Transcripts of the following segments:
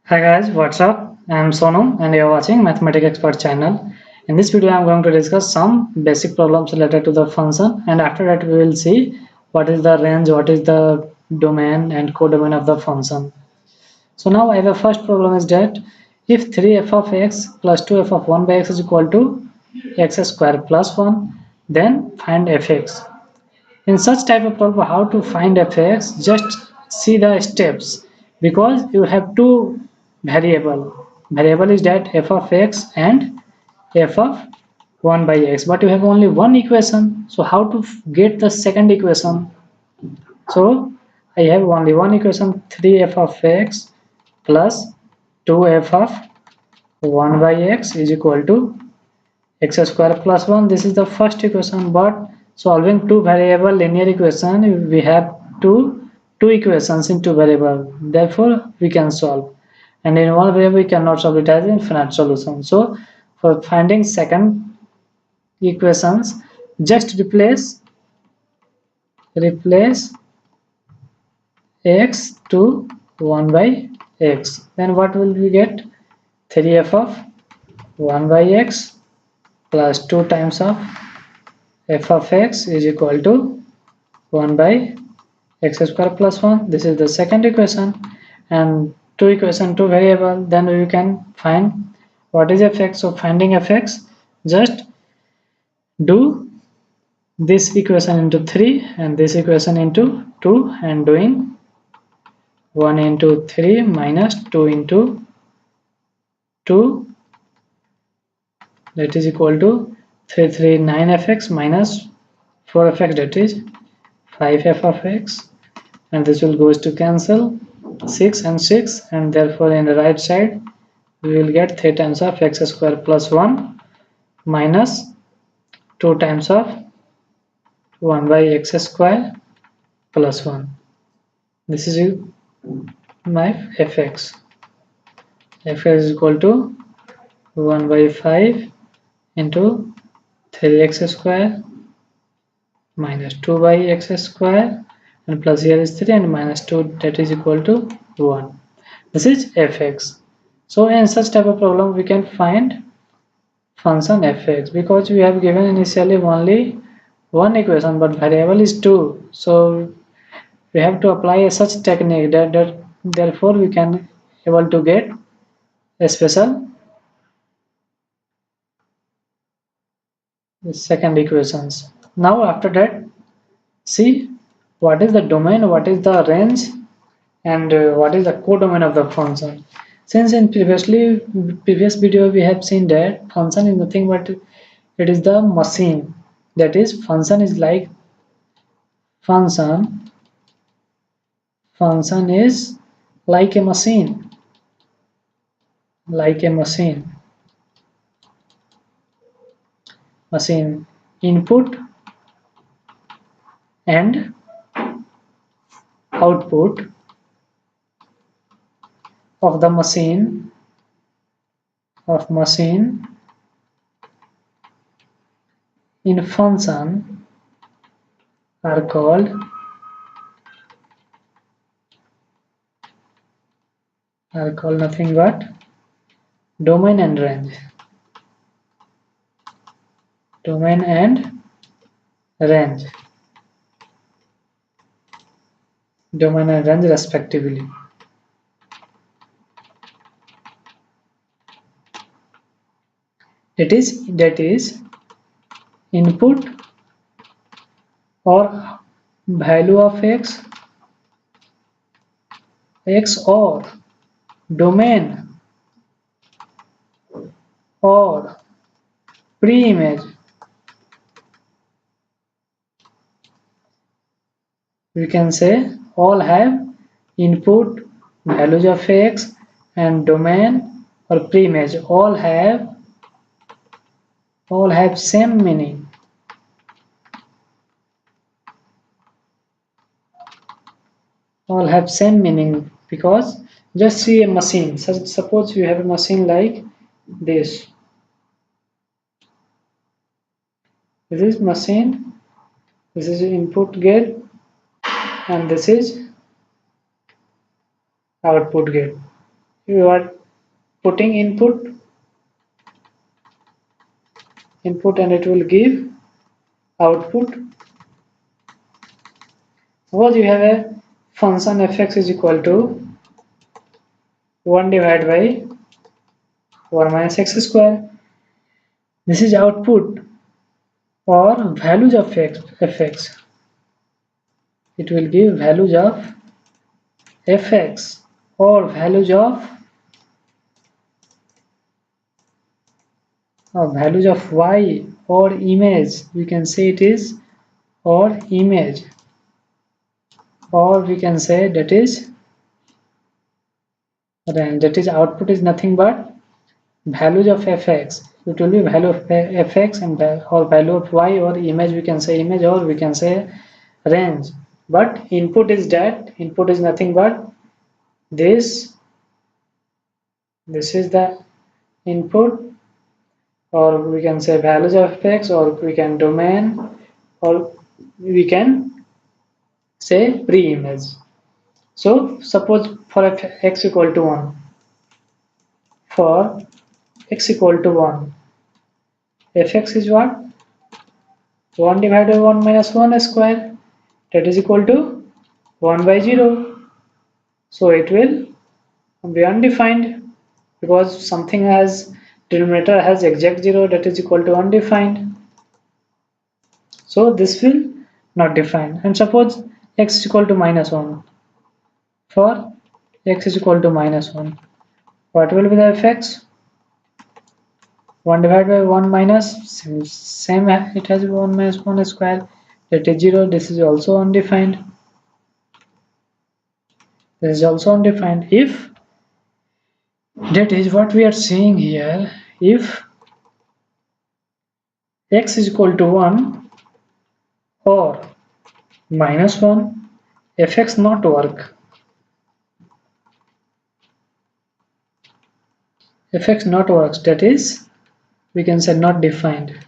Hi guys, what's up? I'm Sonu and you're watching Mathematics Expert channel. In this video, I'm going to discuss some basic problems related to the function, and after that we will see what is the range, what is the domain and codomain of the function. So now I have a first problem is that if 3f of x plus 2f of 1 by x is equal to x square plus 1, then find fx. In such type of problem, how to find fx? Just see the steps, because you have two variable is that f of x and f of 1 by x, but you have only one equation. So how to get the second equation? So I have only one equation, 3f of x plus 2f of 1 by x is equal to x square plus 1. This is the first equation, but solving two variable linear equation, we have two equations in two variable, therefore we can solve, and in one variable we cannot solve it as infinite solution. So for finding second equations, just replace x to 1 by x, then what will we get? 3f of 1 by x plus 2 times of f of x is equal to 1 by x square plus 1. This is the second equation, and two variable, then we can find what is fx. So finding fx, just do this equation into 3 and this equation into 2, and doing 1 into 3 minus 2 into 2, that is equal to 339fx minus 4fx, that is 5f of x, and this will goes to cancel 6 and 6, and therefore in the right side we will get 3 times of x square plus 1 minus 2 times of 1 by x square plus 1. This is my fx. Fx is equal to 1 by 5 into 3x square minus 2 by x square, and plus here is 3 and minus 2, that is equal to 1. This is fx. So in such type of problem we can find function fx, because we have given initially only one equation but variable is 2, so we have to apply a such technique that therefore we can able to get a special second equations. Now after that, see what is the domain, what is the range, and what is the codomain of the function. Since in previous video we have seen that function is nothing but it is the machine, that is function is like function is like a machine, like a machine input and output of the machine in function are called nothing but domain and range. Domain and range. Domain and range respectively. That is input or value of x or domain or pre-image. We can say all have input, values of x, and domain or pre-image all have same meaning. All have same meaning, because just see a machine. So suppose you have a machine like this. This is machine, this is input gate, and this is output gate. You are putting input and it will give output. Suppose you have a function fx is equal to 1 divided by 1 minus x square. This is output or values of fx. It will give values of fx or values of y or image. We can say it is or image, or we can say that is range. That is output is nothing but values of fx. It will be value of fx and or value of y or image. We can say image or we can say range. But input is that. Input is nothing but this. This is the input, or we can say values of fx, or we can domain, or we can say pre-image. So suppose for x equal to 1, for x equal to 1, fx is what? 1 divided by 1 minus 1 square, that is equal to 1 by 0. So it will be undefined because something has denominator has exact 0, that is equal to undefined. So this will not define. And suppose x is equal to minus 1. For x is equal to minus 1, what will be the fx? 1 divided by 1 minus same it has 1 minus 1 square, that is 0. This is also undefined. This is also undefined. If that is what we are seeing here, if x is equal to 1 or minus 1, fx not work. Fx not works, that is we can say not defined.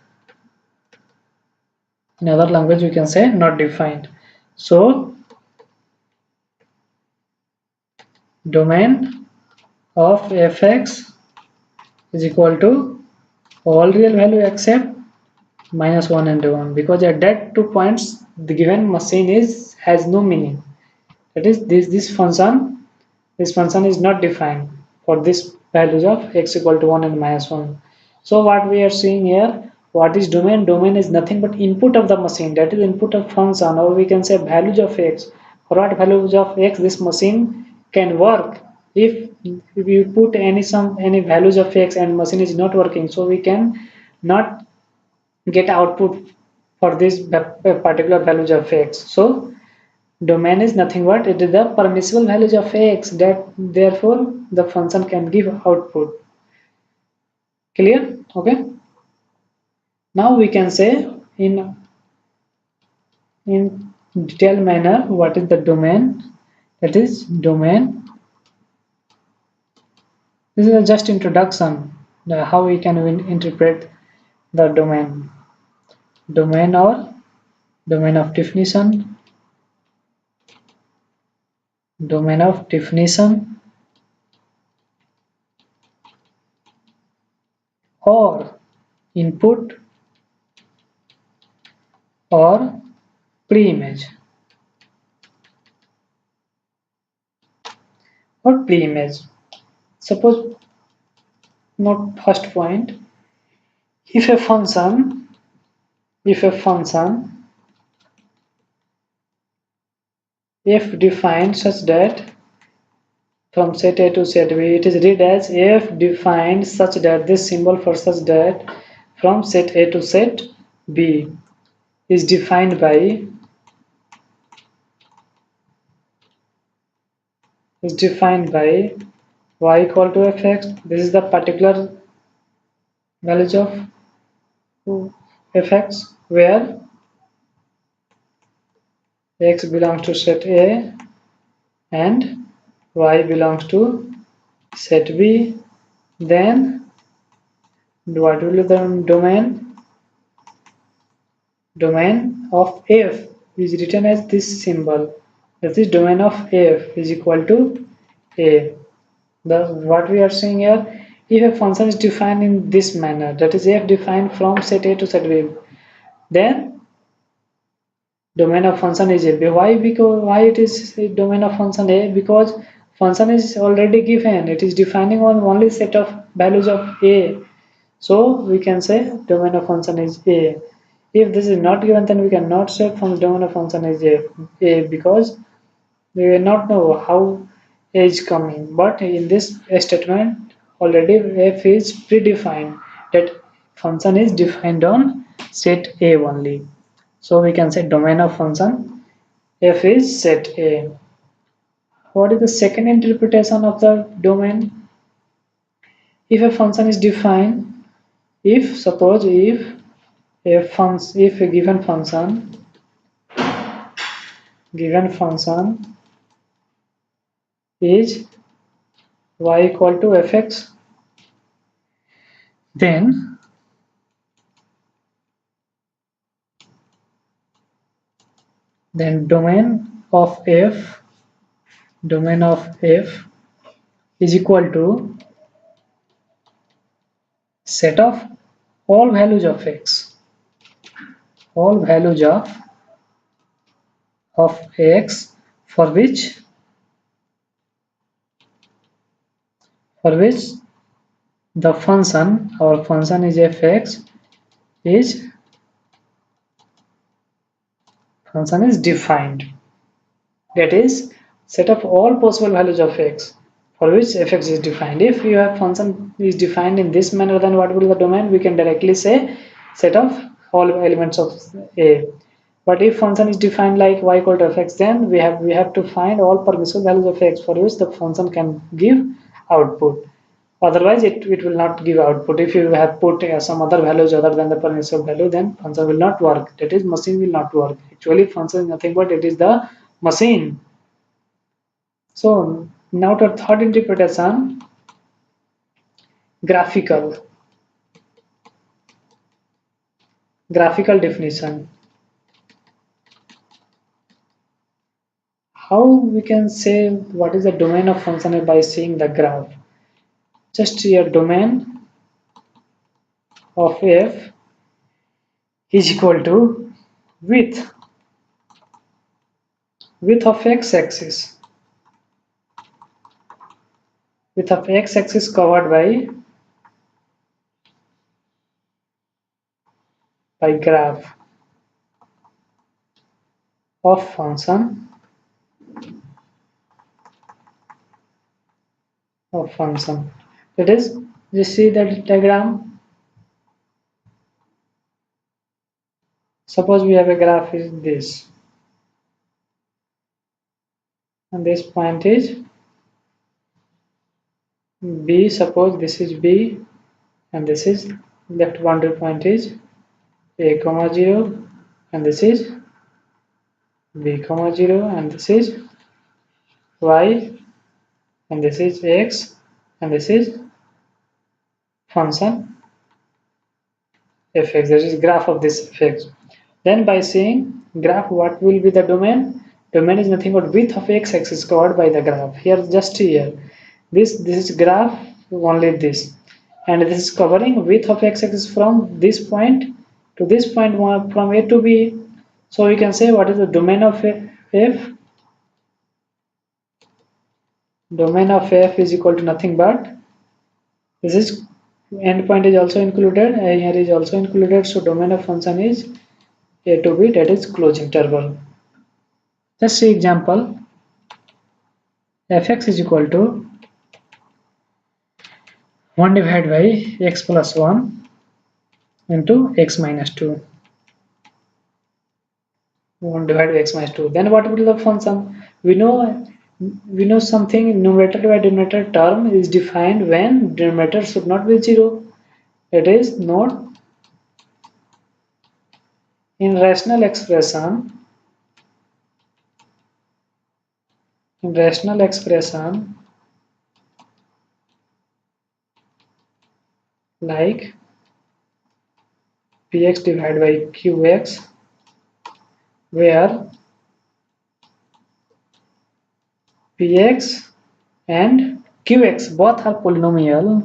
In other language we can say not defined. So domain of fx is equal to all real value except minus 1 and 1, because at that 2 points the given machine has no meaning. That is this function is not defined for this values of x equal to 1 and minus 1. So what we are seeing here, what is domain? Domain is nothing but input of the machine, that is input of function, or we can say values of x. For what values of x this machine can work. If you put any values of x and machine is not working, so we can not get output for this particular values of x. So domain is nothing but it is the permissible values of x, that therefore the function can give output. Clear? Okay. Now we can say in detailed manner what is the domain. That is domain. This is just introduction how we can interpret the domain. Domain or domain of definition. Domain of definition or input or pre-image or pre-image. Suppose not first point, if a function f defined such that from set A to set B, it is read as f defined such that this symbol for such that from set A to set B is defined by y equal to fx. This is the particular values of fx where x belongs to set A and y belongs to set B. Then what will be the domain? Domain of f is written as this symbol. That is domain of f is equal to A. The what we are seeing here, if a function is defined in this manner, that is f defined from set a to set b, then domain of function is a. Why? Because why it is a domain of function a? Because function is already given. It is defining on only set of values of a. So we can say domain of function is a. If this is not given, then we cannot say from domain of function is a because we will not know how a is coming. But in this statement, already f is predefined. That function is defined on set a only. So we can say domain of function f is set A. What is the second interpretation of the domain? If a function is defined, if suppose if a given function is y equal to fx, then domain of f is equal to set of all values of x, all values of x for which the function, our function is fx, is function is defined. That is set of all possible values of x for which fx is defined. If your function is defined in this manner, then what will be the domain? We can directly say set of all elements of a. But if function is defined like y equal to fx, then we have to find all permissible values of x for which the function can give output. Otherwise, it will not give output. If you have put some other values other than the permissible value, then function will not work. That is, machine will not work. Actually, function is nothing but it is the machine. So now to third interpretation, graphical definition. How we can say what is the domain of function by seeing the graph? Just your domain of f is equal to width of x-axis, width of x-axis covered by graph of function That is, you see that diagram. Suppose we have a graph is this, and this point is B. Suppose this is B, and this is left boundary point is A comma 0, and this is B comma 0, and this is Y, and this is X, and this is function fx. That is graph of this fx. Then by saying graph, what will be the domain? Domain is nothing but width of x-axis covered by the graph. Here, just here, this is graph only this, and this is covering width of x-axis from this point to this point, from A to B. So we can say what is the domain of f? Domain of f is equal to nothing but this is endpoint is also included, here is also included. So domain of function is A to B, that is closed interval. Let's see example. Fx is equal to 1 divided by x plus 1 into x minus 2. 1 divided by x minus 2. Then what will be the function? We know something, numerator by denominator term is defined when denominator should not be 0. It is not in rational expression. Like px divided by qx, where px and qx both are polynomial.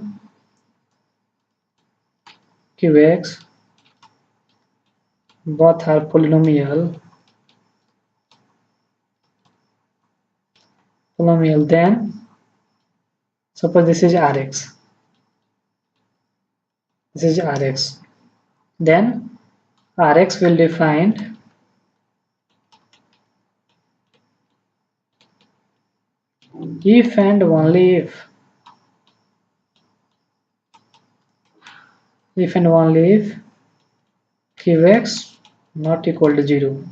Qx both are polynomial. Then suppose this is Rx. This is Rx. Then Rx will define if and only if and only if qx not equal to 0.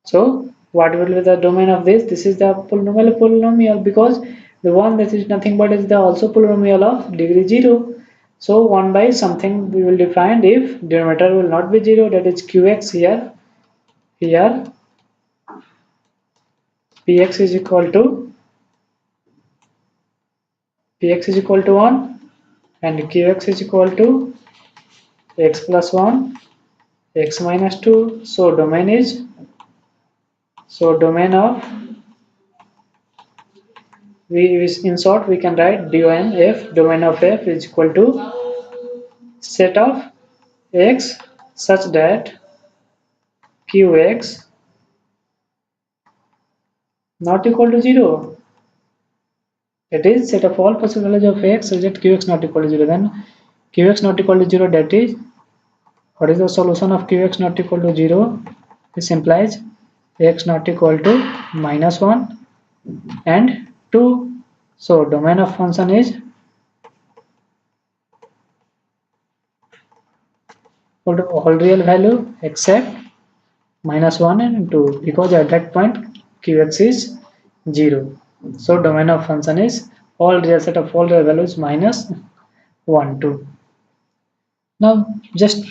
So what will be the domain of this? This is the polynomial because the one that is nothing but is the also polynomial of degree 0. So 1 by something we will define if denominator will not be 0, that is qx here. Here px is equal to 1 and qx is equal to x plus 1 x minus 2. So domain of in short we can write domain of f is equal to set of x such that qx not equal to 0. That is set of all possible values of x such that qx not equal to 0. Then qx not equal to 0, that is what is the solution of qx not equal to 0? This implies x not equal to -1 and 2. So domain of function is equal to all real value except -1 and 2 because at that point qx is 0. So domain of function is all real set of all real values -1, 2. Now just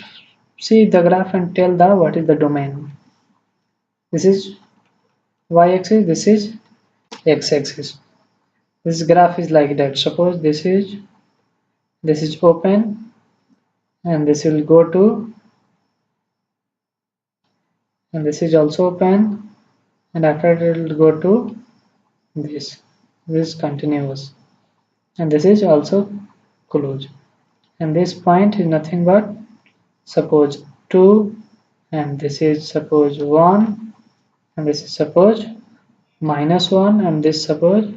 see the graph and tell the what is the domain. This is y-axis, this is x-axis. This graph is like that. Suppose this is open and this will go to, and this is also open, and after it will go to this continuous, and this is also closed, and this point is nothing but suppose 2, and this is suppose 1, and this is suppose -1, and this suppose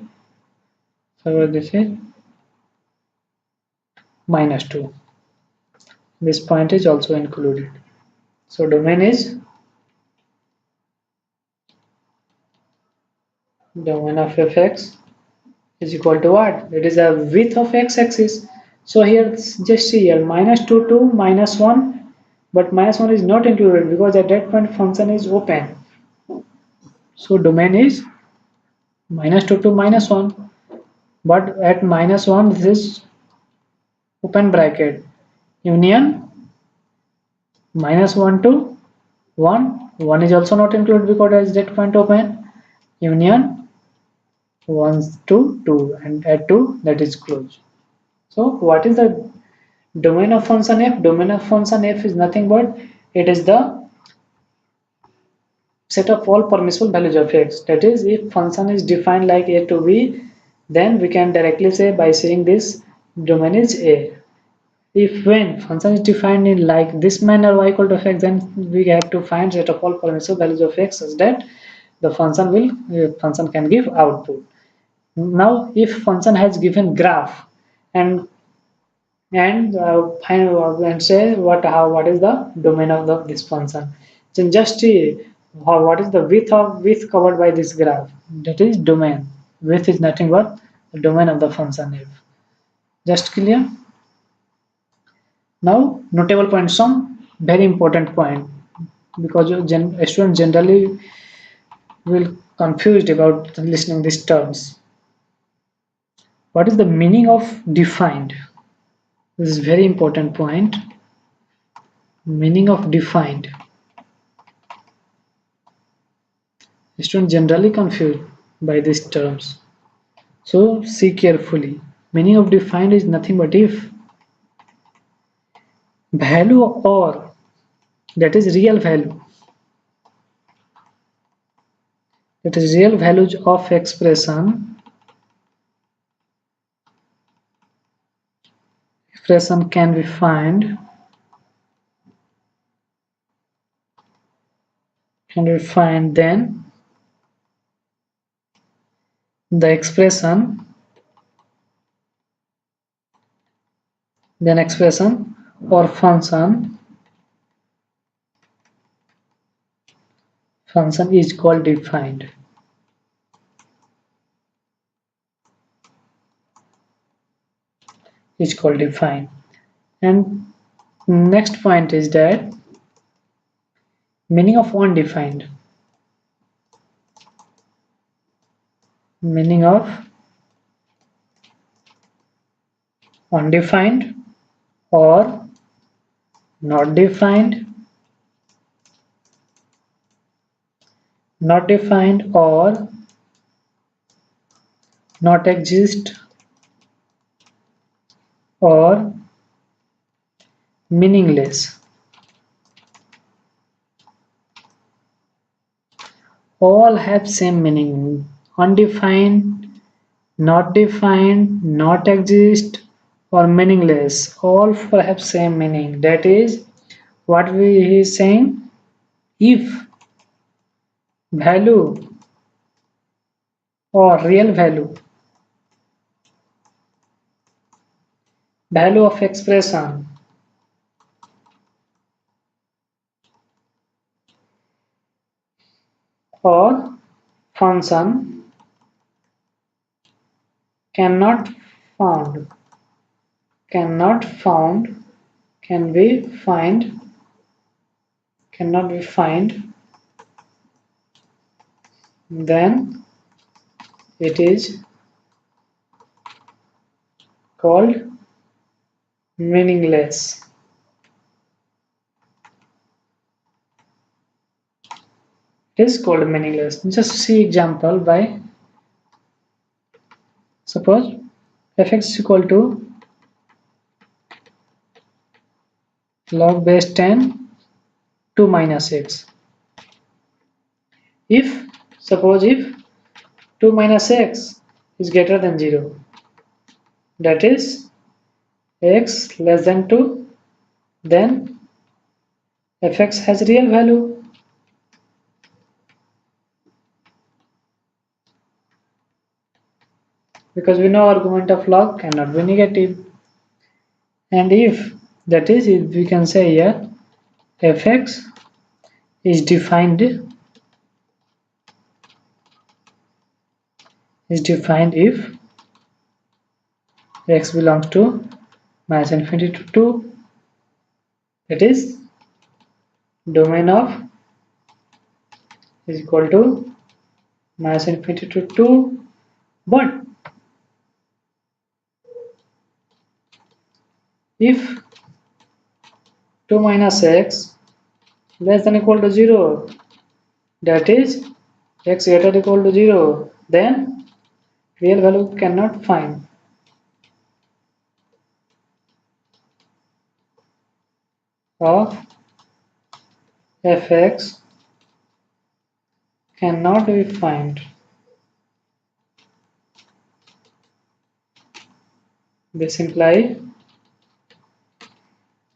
this is -2. This point is also included. So domain of fx is equal to what? It is a width of x-axis. So here just see here -2 to -1, but -1 is not included because at that point function is open. So domain is -2 to -1, but at -1 this is open bracket union -1 to 1. 1 is also not included because at that point open union 1 to 2, and at 2 that is closed. So what is the domain of function f? Domain of function f is nothing but it is the set of all permissible values of x. That is, if function is defined like a to b, then we can directly say by saying this domain is a. If when function is defined in like this manner y equal to x, then we have to find set of all permissible values of x such that the function can give output. Now if function has given graph and say what is the domain of this function, then just see what is the width covered by this graph, that is domain. Width is nothing but the domain of the function f. Just clear? Now notable point, some very important point, because students generally will confused about listening these terms. What is the meaning of defined? This is very important point. Meaning of defined. Students generally confused by these terms. So see carefully. Meaning of defined is nothing but if value or, that is real value, that is real values of expression expression can be find then the expression or function is called defined. And next point is that meaning of undefined. Meaning of undefined or not defined, or not exist or meaningless. All have same meaning. Undefined, not defined, not exist, or meaningless. All four have same meaning. That is what we is saying. If value or real value of expression or function cannot found cannot be find, then it is called meaningless. It is called meaningless. Just see example by suppose fx is equal to log base 10 2 minus x. If 2 minus x is greater than 0, that is x less than 2, then fx has real value. Because we know argument of log cannot be negative. And if we can say here fx is defined if x belongs to minus infinity to 2, that is domain of is equal to minus infinity to 2, but if 2 minus x less than equal to 0, that is x greater than equal to 0, then real value cannot find. Of fx cannot be found. This implies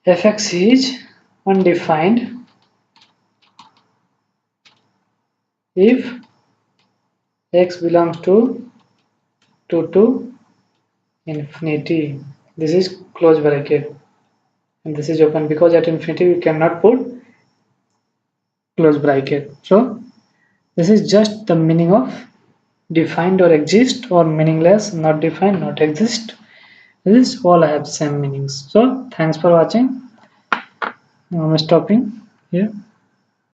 fx is undefined if x belongs to 2 to infinity. This is close bracket and this is open, because at infinity we cannot put close bracket. So this is just the meaning of defined or exist, or meaningless, not defined, not exist. This all have same meanings. So thanks for watching. I'm stopping here.